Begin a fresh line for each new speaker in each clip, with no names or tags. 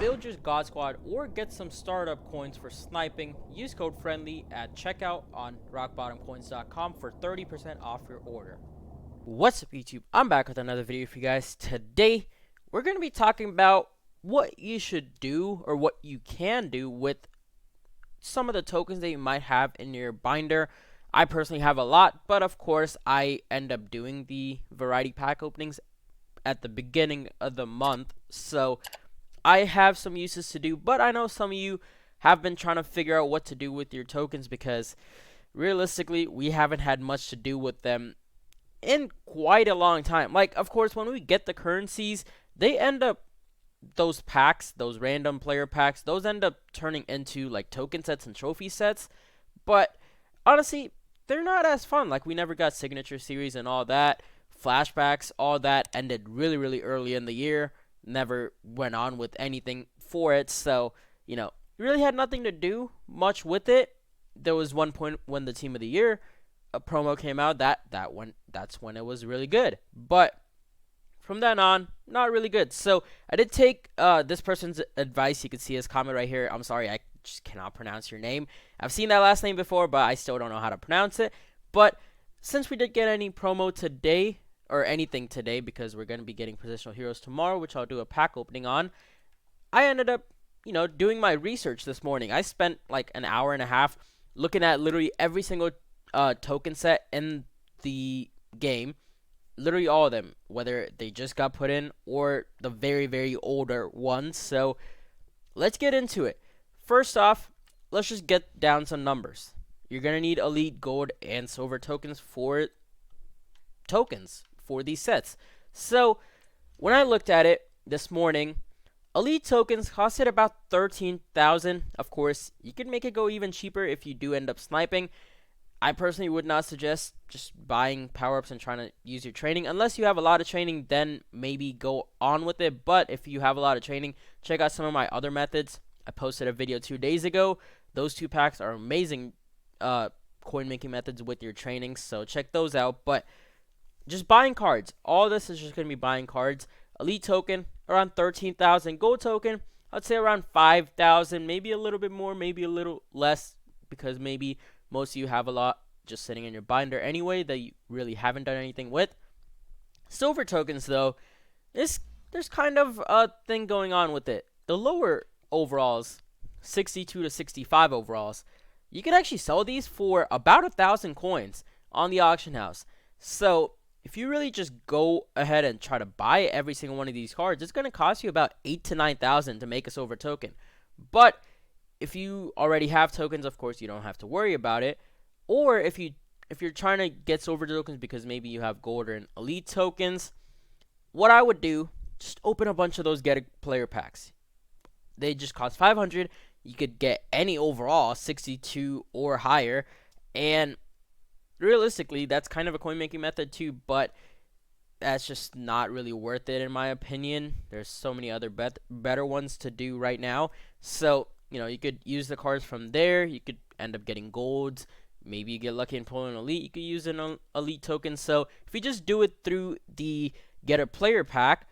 build your God Squad or get some startup coins for sniping, use code FRIENDLY at checkout on rockbottomcoins.com for 30% off your order. What's up, YouTube? I'm back with another video for you guys. Today, we're going to be talking about what you should do or what you can do with some of the tokens that you might have in your binder. I personally have a lot, but of course, I end up doing the variety pack openings at the beginning of the month, so I have some uses to do, but I know some of you have been trying to figure out what to do with your tokens because realistically, we haven't had much to do with them in quite a long time. Like, of course, when we get the currencies, they end up, those packs, those random player packs, those end up turning into like token sets and trophy sets, but honestly, they're not as fun. Like, we never got signature series and all that. Flashbacks, all that ended really early in the year. Never went on with anything for it, so really had nothing to do much with it. There was one point when the team of the year a promo came out that's when it was really good, but from then on, not really good. So I did take this person's advice. You can see his comment right here. I'm sorry, I just cannot pronounce your name. I've seen that last name before, but I still don't know how to pronounce it. But since we did get any promo today, or anything today, because we're going to be getting positional heroes tomorrow, which I'll do a pack opening on, I ended up, doing my research this morning. I spent like an hour and a half looking at literally every single token set in the game, literally all of them, whether they just got put in or the very older ones. So let's get into it. First off, let's just get down some numbers. You're going to need elite, gold, and silver tokens for these sets. So when I looked at it this morning, elite tokens costed about 13,000. Of course, you could make it go even cheaper if you do end up sniping. I personally would not suggest just buying power-ups and trying to use your training. Unless you have a lot of training, then maybe go on with it. But if you have a lot of training, check out some of my other methods. I posted a video 2 days ago. Those two packs are amazing coin making methods with your training, so check those out. But just buying cards. All this is just going to be buying cards. Elite token, around 13,000. Gold token, I'd say around 5,000. Maybe a little bit more, maybe a little less, because maybe most of you have a lot just sitting in your binder anyway that you really haven't done anything with. Silver tokens, though, there's kind of a thing going on with it. The lower overalls, 62 to 65 overalls, you can actually sell these for about 1,000 coins on the auction house. So if you really just go ahead and try to buy every single one of these cards, it's going to cost you about 8,000 to 9,000 to make a silver token. But if you already have tokens, of course, you don't have to worry about it. Or if you're trying to get silver tokens because maybe you have gold or elite tokens, what I would do, just open a bunch of those get a player packs. They just cost 500. You could get any overall, 62 or higher, and realistically, that's kind of a coin making method too, but that's just not really worth it in my opinion. There's so many other better ones to do right now. So, you could use the cards from there. You could end up getting golds. Maybe you get lucky and pull an elite. You could use an elite token. So, if you just do it through the get a player pack,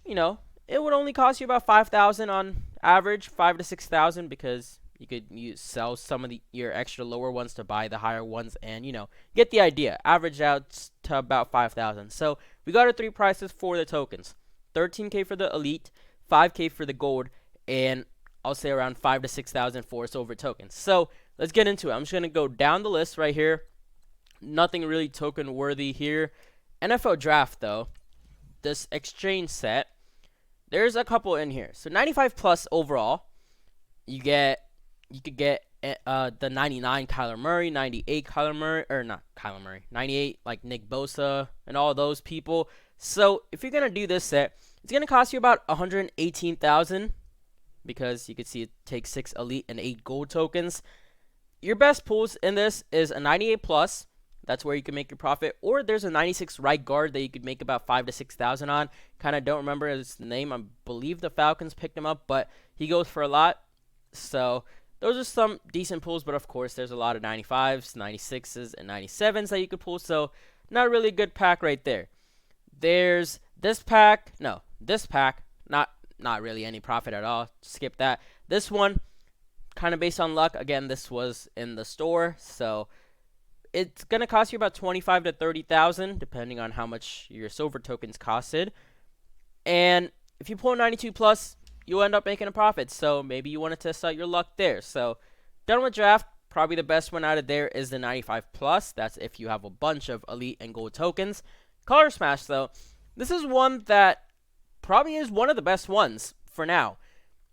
it would only cost you about 5,000 on average, 5,000 to 6,000, because you could sell some of your extra lower ones to buy the higher ones, and get the idea. Average out to about 5,000. So we got our three prices for the tokens: 13K for the elite, 5K for the gold, and I'll say around 5,000 to 6,000 for silver tokens. So let's get into it. I'm just gonna go down the list right here. Nothing really token worthy here. NFL draft though, this exchange set, there's a couple in here. So 95 plus overall, you could get the 99 Kyler Murray, 98 Kyler Murray, or not Kyler Murray, 98 like Nick Bosa and all those people. So if you're gonna do this set, it's gonna cost you about 118,000, because you can see it takes 6 elite and 8 gold tokens. Your best pools in this is a 98 plus. That's where you can make your profit. Or there's a 96 right guard that you could make about 5,000 to 6,000 on. Kind of don't remember his name. I believe the Falcons picked him up, but he goes for a lot. So those are some decent pulls, but of course there's a lot of 95s, 96s, and 97s that you could pull. So not really a good pack right there. There's this pack. No, this pack. Not not really any profit at all. Skip that. This one, kind of based on luck. Again, this was in the store, so it's gonna cost you about 25 to 30,000, depending on how much your silver tokens costed. And if you pull 92 plus, you'll end up making a profit. So maybe you want to test out your luck there. So done with draft. Probably the best one out of there is the 95 plus. That's if you have a bunch of elite and gold tokens. Color Smash though, this is one that probably is one of the best ones for now,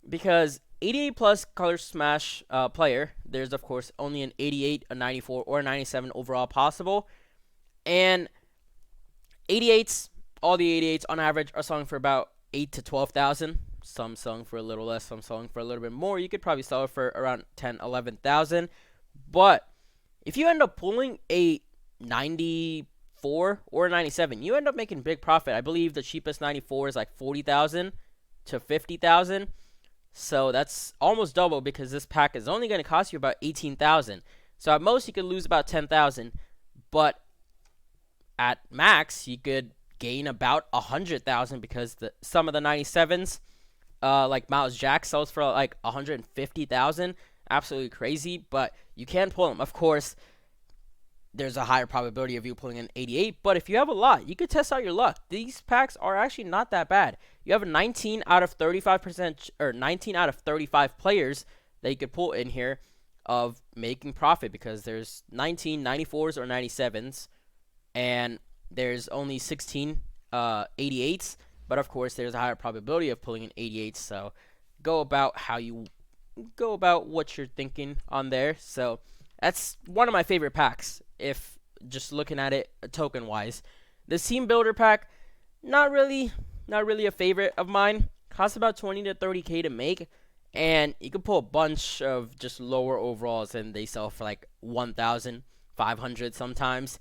because 88 plus Color Smash player, there's of course only an 88, a 94, or a 97 overall possible. And 88s, all the 88s on average are selling for about 8 to 12,000. Some selling for a little less, some selling for a little bit more. You could probably sell it for around 10, 11,000. But if you end up pulling a 94 or a 97, you end up making big profit. I believe the cheapest 94 is like 40,000 to 50,000. So that's almost double, because this pack is only going to cost you about 18,000. So at most you could lose about 10,000, but at max you could gain about 100,000, because some of the 97s, like Miles Jack, sells for like 150,000. Absolutely crazy, but you can pull them. Of course, there's a higher probability of you pulling an 88, but if you have a lot, you could test out your luck. These packs are actually not that bad. You have a 19 out of 35%, or 19 out of 35 players that you could pull in here of making profit, because there's 19 94s or 97s, and there's only 16 88s, but of course there's a higher probability of pulling an 88, so go about what you're thinking on there. So that's one of my favorite packs, if just looking at it token wise. The team builder pack, not really a favorite of mine. Costs about 20 to 30k to make, and you can pull a bunch of just lower overalls, and they sell for like 1,500 sometimes.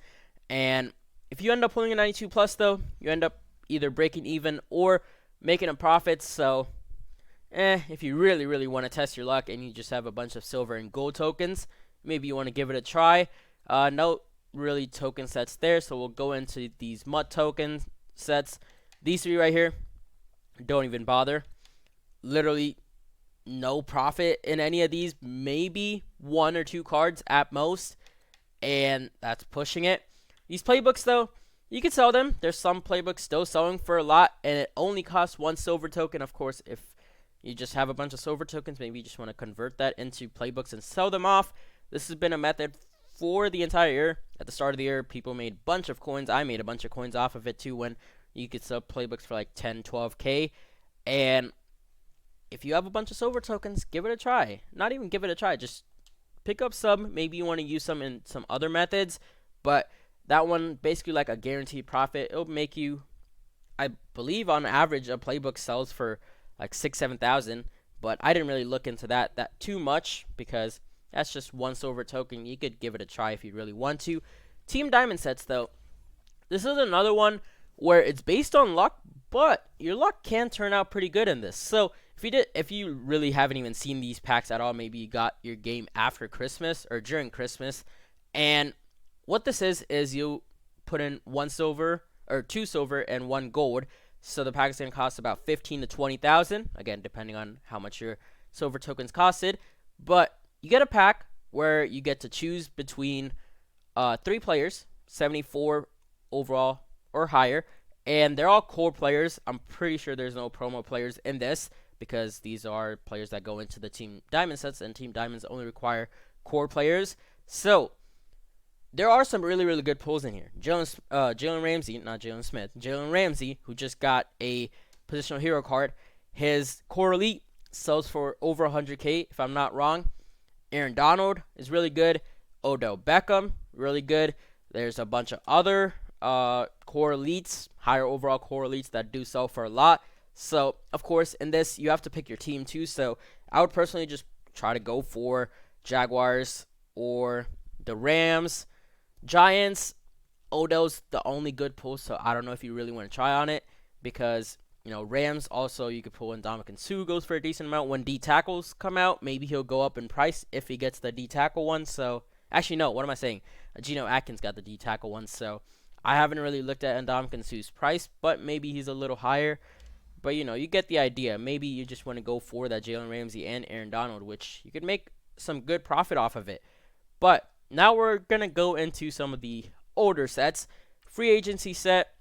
And if you end up pulling a 92 plus though, you end up either breaking even or making a profit. So if you really want to test your luck and you just have a bunch of silver and gold tokens, maybe you want to give it a try. No really token sets there, so we'll go into these MUT token sets. These three right here, don't even bother. Literally no profit in any of these, maybe 1 or 2 cards at most, and that's pushing it. These playbooks though, you can sell them. There's some playbooks still selling for a lot, and it only costs 1 silver token. Of course, if you just have a bunch of silver tokens, maybe you just want to convert that into playbooks and sell them off. This has been a method for the entire year. At the start of the year, people made a bunch of coins. I made a bunch of coins off of it too, when you could sell playbooks for like 10, 12k. And if you have a bunch of silver tokens, give it a try. Not even give it a try, just pick up some. Maybe you want to use some in some other methods, but that one, basically like a guaranteed profit. It'll make you, I believe on average, a playbook sells for like 6,000-7,000, but I didn't really look into that too much, because that's just 1 silver token. You could give it a try if you really want to. Team Diamond sets though, this is another one where it's based on luck, but your luck can turn out pretty good in this. So if you really haven't even seen these packs at all, maybe you got your game after Christmas or during Christmas, and what this is you put in 1 silver or 2 silver and 1 gold. So the pack is going to cost about 15 to 20,000, again depending on how much your silver tokens costed. But you get a pack where you get to choose between 3 players, 74 overall or higher, and they're all core players. I'm pretty sure there's no promo players in this, because these are players that go into the Team Diamond sets, and Team Diamonds only require core players. So there are some really good pulls in here. Jalen Ramsey, not Jalen Smith, Jalen Ramsey, who just got a positional hero card. His core elite sells for over 100k, if I'm not wrong. Aaron Donald is really good. Odell Beckham, really good. There's a bunch of other core elites, higher overall core elites that do sell for a lot. So, of course, in this, you have to pick your team too. So, I would personally just try to go for Jaguars or the Rams. Giants, Odell's the only good pull, so I don't know if you really want to try on it, because, you know, Rams also, you could pull in Dominican Sue, goes for a decent amount. When D tackles come out, maybe he'll go up in price if he gets the D tackle one. So, actually, no, what am I saying? Geno Atkins got the D tackle one, so I haven't really looked at Dominican Sue's price, but maybe he's a little higher. But you get the idea. Maybe you just want to go for that Jalen Ramsey and Aaron Donald, which you could make some good profit off of it. But now we're gonna go into some of the older sets. Free agency set.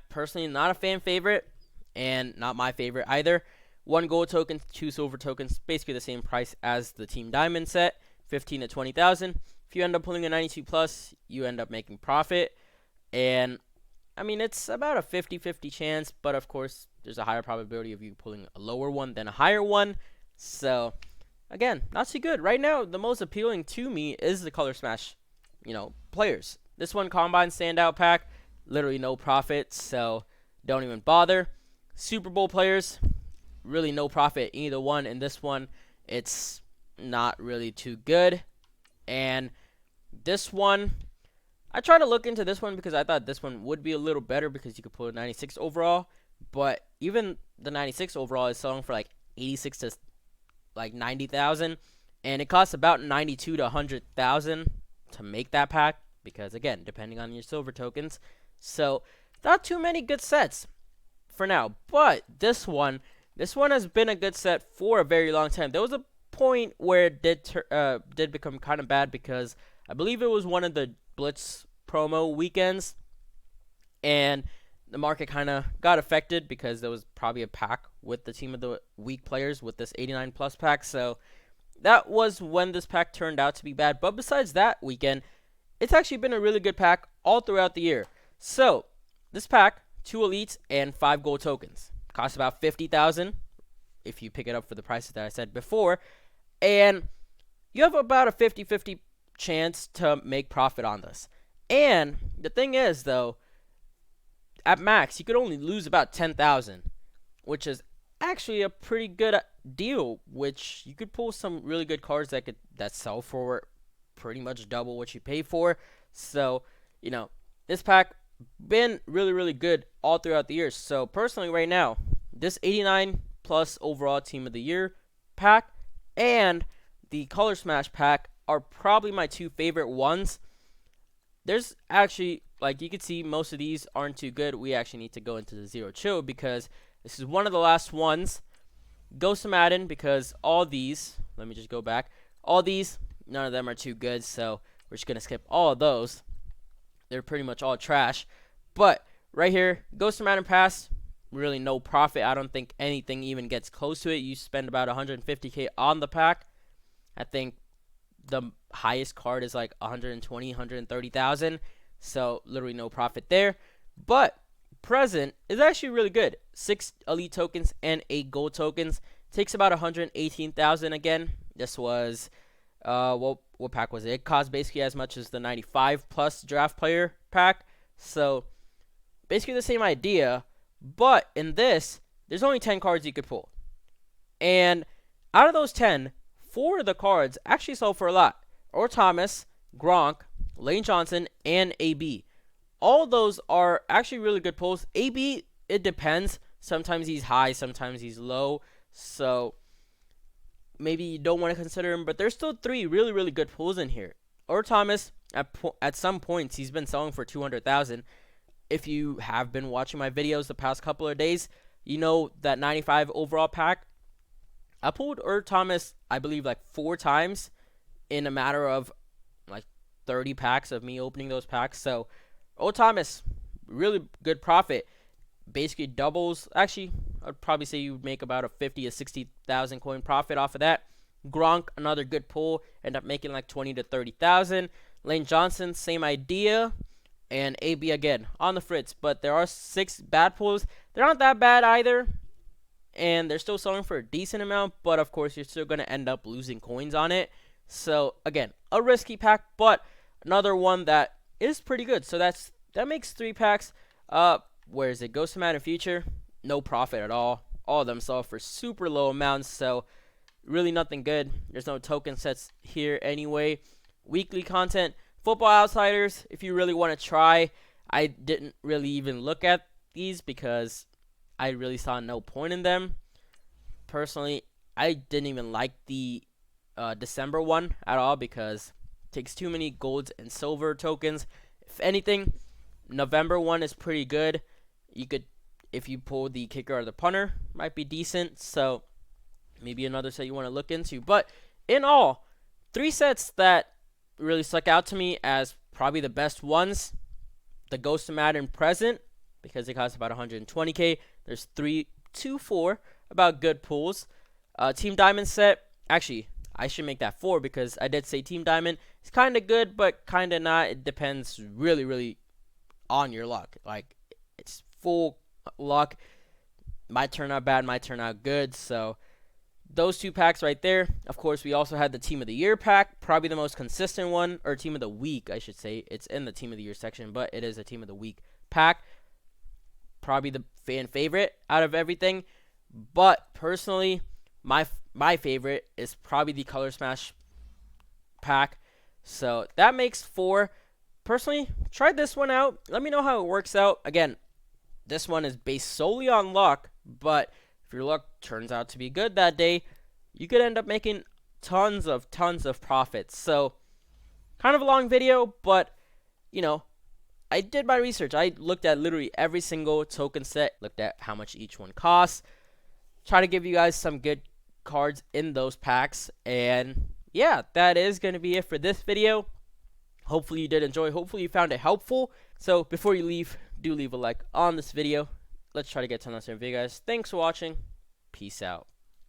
Personally, not a fan favorite, and not my favorite either. 1 gold token, 2 silver tokens, basically the same price as the Team Diamond set, 15 to 20,000. If you end up pulling a 92 plus, you end up making profit. And I mean, it's about a 50-50 chance, but of course, there's a higher probability of you pulling a lower one than a higher one. So, again, not too good. Right now, the most appealing to me is the Color Smash, players. This one, Combine Standout Pack, literally no profit, so don't even bother. Super Bowl players, really no profit either one. In this one, it's not really too good. And this one, I tried to look into this one because I thought this one would be a little better because you could pull a 96 overall. But even the 96 overall is selling for like 86 to like 90,000. And it costs about 92 to 100,000 to make that pack. Because again, depending on your silver tokens. So, not too many good sets for now. But this one has been a good set for a very long time. There was a point where it did become kind of bad because I believe it was one of the Blitz promo weekends, and the market kind of got affected because there was probably a pack with the Team of the Week players with this 89 plus pack. So that was when this pack turned out to be bad. But besides that weekend, it's actually been a really good pack all throughout the year. So this pack, 2 elites and 5 gold tokens, costs about 50,000 if you pick it up for the prices that I said before, and you have about a 50-50 chance to make profit on this. And the thing is, though, at max you could only lose about 10,000, which is actually a pretty good deal. Which you could pull some really good cards that sell for pretty much double what you pay for. So this pack been really good all throughout the years. So personally, right now, this 89 plus overall Team of the Year pack and the Color Smash pack are probably my 2 favorite ones. There's actually, like you can see, most of these aren't too good. We actually need to go into the Zero Chill because this is one of the last ones. Ghost of Madden, because all these, let me just go back, all these, none of them are too good, so we're just going to skip all of those. They're pretty much all trash. But right here, Ghost of Madden Pass, really no profit. I don't think anything even gets close to it. You spend about 150k on the pack. I think the highest card is like 120, 130,000. So literally no profit there. But present is actually really good. 6 elite tokens and 8 gold tokens. Takes about 118,000 again. This was what pack was it? It cost basically as much as the 95 plus draft player pack. So basically the same idea, but in this, there's only 10 cards you could pull. And out of those 10, 4 of the cards actually sold for a lot. Or Thomas, Gronk, Lane Johnson, and AB. All those are actually really good pulls. AB, it depends. Sometimes he's high, sometimes he's low. So maybe you don't want to consider him, but there's still 3 really good pulls in here. Or Thomas, at some points, he's been selling for 200,000. If you have been watching my videos the past couple of days, you know that 95 overall pack, I pulled Thomas, I believe, like 4 times in a matter of like 30 packs of me opening those packs. So, Thomas, really good profit. Basically doubles. Actually, I'd probably say you make about a 50 to 60,000 coin profit off of that. Gronk, another good pull, end up making like 20 to 30,000. Lane Johnson, same idea. And AB again on the fritz, but there are 6 bad pulls. They're not that bad either, and they're still selling for a decent amount, but of course you're still going to end up losing coins on it. So again, a risky pack, but another one that is pretty good. So that makes 3 packs. Where is it? Ghost of Madden Future, no profit at all. All of them sell for super low amounts, so really nothing good. There's no token sets here anyway. Weekly content, Football Outsiders, if you really want to try. I didn't really even look at these because I really saw no point in them. Personally, I didn't even like the December one at all because it takes too many golds and silver tokens. If anything, November one is pretty good. You could, if you pull the kicker or the punter, might be decent. So maybe another set you want to look into. But in all, 3 sets that really stuck out to me as probably the best ones. The Ghost of Madden Present, because it costs about 120k. There's 3, 2, 4 about good pulls. Team Diamond set, actually, I should make that 4 because I did say Team Diamond. It's kind of good, but kind of not. It depends really, really on your luck. Like, it's full luck. Might turn out bad, might turn out good. So those 2 packs right there. Of course, we also had the Team of the Year pack, probably the most consistent one, or Team of the Week, I should say. It's in the Team of the Year section, but it is a Team of the Week pack. Probably the fan favorite out of everything. But personally, my favorite is probably the Color Smash pack. So that makes 4. Personally, try this one out. Let me know how it works out. Again, this one is based solely on luck, but if your luck turns out to be good that day, you could end up making tons of profits. So, kind of a long video, but, you know, I did my research. I looked at literally every single token set, looked at how much each one costs, try to give you guys some good cards in those packs, and yeah, that is going to be it for this video. Hopefully you did enjoy. Hopefully you found it helpful. So, before you leave, do leave a like on this video. Let's try to get to the next video, guys. Thanks for watching. Peace out.